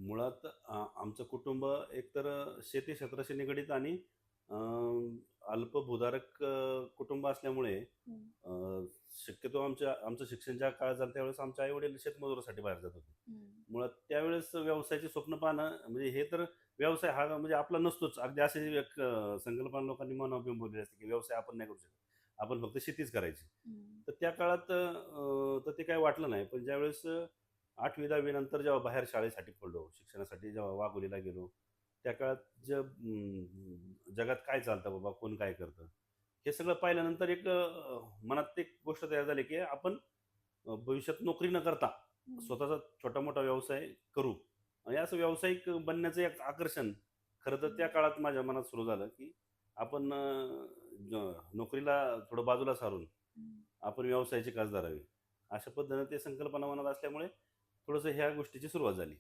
मुळात आमचं कुटुंब एकतर शेती क्षेत्राशी निगडीत आणि अ, अल्पभूधारक कुटुंब असल्यामुळे हं, अ, शक्यतो आमचं शिक्षण ज्या काळात झालं त्यावेळेस आमचे आई-वडील शेतमजुरीसाठी बाहेर जात होते. हं. मुळात त्यावेळेस व्यवसायाची स्वप्न पाहणं म्हणजे हे तर व्यवसाय हा म्हणजे आपला नसतोच. अगदी अशी एक संकल्पना लोकांनी मनावर बिंबवलेली असते, की व्यवसाय आपण नाही करू शकत. आपण फक्त शेतीच करायची. हं. तर त्या काळात तर ते काही वाटलं नाही. पण ज्यावेळेस 8वी-10वी नंतर जेव्हा बाहेर शाळेसाठी पडलो, शिक्षणासाठी जेव्हा वाघोलीला गेलो, त्या काळात जगात काय चालतं बाबा, कोण काय करतं? हे सगळं पाहिल्यानंतर एक मनात एक गोष्ट तयार झाली, की आपण भविष्यात नोकरी न करता हं. स्वतःचा छोटा-मोठा व्यवसाय करू. आणि असं व्यावसायिक बनण्याचं एक आकर्षण खरं तर त्या हं. काळात माझ्या मनात सुरू झालं, की आपण नोकरीला थोडं बाजूला सारून हं. आपण व्यवसायाची कास धरावी. अशा पद्धतीने ते संकल्पना मनात असल्यामुळे थोडंसं ह्या गोष्टीची सुरुवात झाली.